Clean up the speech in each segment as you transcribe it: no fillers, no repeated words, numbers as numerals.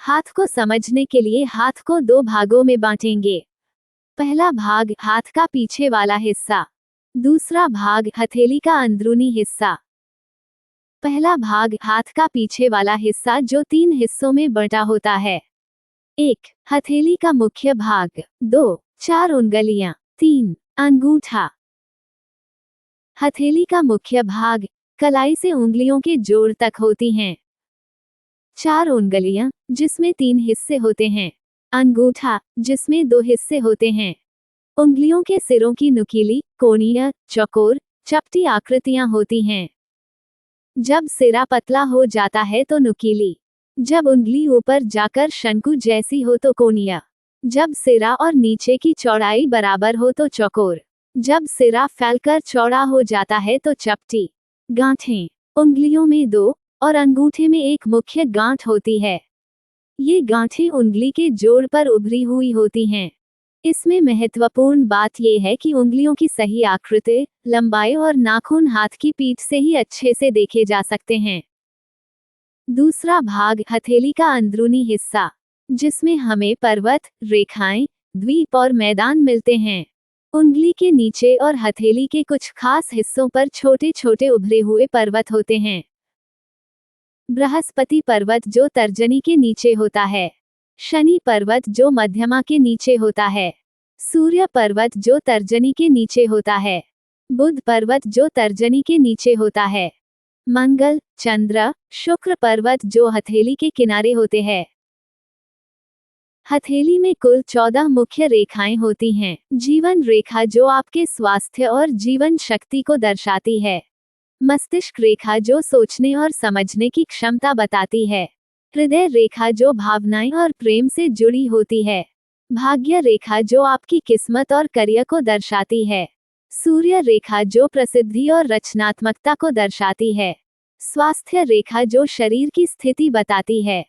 हाथ को समझने के लिए हाथ को दो भागों में बांटेंगे। पहला भाग हाथ का पीछे वाला हिस्सा, दूसरा भाग हथेली का अंदरूनी हिस्सा। पहला भाग हाथ का पीछे वाला हिस्सा जो 3 हिस्सों में बंटा होता है। 1. हथेली का मुख्य भाग। 2. 4 उंगलियां। 3. अंगूठा। हथेली का मुख्य भाग कलाई से उंगलियों के जोड़ तक होती हैं। 4 उंगलियां, जिसमें 3 हिस्से होते हैं। अंगूठा, जिसमें 2 हिस्से होते हैं। उंगलियों के सिरों की नुकीली, कोणीय, चौकोर, चपटी आकृतियां होती हैं। जब सिरा पतला हो जाता है तो नुकीली। जब उंगली ऊपर जाकर शंकु जैसी हो तो कोणीय। जब सिरा और नीचे की चौड़ाई बराबर हो तो चौकोर। जब सिरा फैलकर चौड़ा हो जाता है तो चपटी। गांठें। उंगलियों में 2 और अंगूठे में एक मुख्य गांठ होती है। ये गांठें उंगली के जोड़ पर उभरी हुई होती हैं। इसमें महत्वपूर्ण बात यह है कि उंगलियों की सही आकृति, लंबाई और नाखून हाथ की पीठ से ही अच्छे से देखे जा सकते हैं। दूसरा भाग हथेली का अंदरूनी हिस्सा, जिसमें हमें पर्वत, रेखाएं, द्वीप और मैदान मिलते हैं। उंगली के नीचे और हथेली के कुछ खास हिस्सों पर छोटे छोटे उभरे हुए पर्वत होते हैं। बृहस्पति पर्वत जो तर्जनी के नीचे होता है। शनि पर्वत जो मध्यमा के नीचे होता है। सूर्य पर्वत जो तर्जनी के नीचे होता है। बुध पर्वत जो तर्जनी के नीचे होता है। मंगल, चंद्र, शुक्र पर्वत जो हथेली के किनारे होते हैं। हथेली में कुल 14 मुख्य रेखाएं होती हैं। जीवन रेखा जो आपके स्वास्थ्य और जीवन शक्ति को दर्शाती है। मस्तिष्क रेखा जो सोचने और समझने की क्षमता बताती है। हृदय रेखा जो भावनाएं और प्रेम से जुड़ी होती है। भाग्य रेखा जो आपकी किस्मत और करियर को दर्शाती है। सूर्य रेखा जो प्रसिद्धि और रचनात्मकता को दर्शाती है। स्वास्थ्य रेखा जो शरीर की स्थिति बताती है।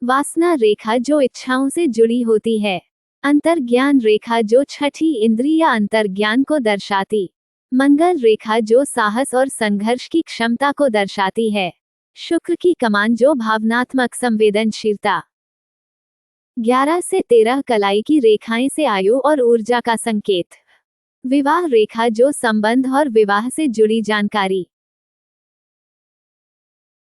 वासना रेखा जो इच्छाओं से जुड़ी होती है। अंतर्ज्ञान रेखा जो छठी इंद्रिय या अंतर्ज्ञान को दर्शाती। मंगल रेखा जो साहस और संघर्ष की क्षमता को दर्शाती है। शुक्र की कमान जो भावनात्मक संवेदनशीलता। 11 से 13 कलाई की रेखाएं से आयु और ऊर्जा का संकेत। विवाह रेखा जो संबंध और विवाह से जुड़ी जानकारी।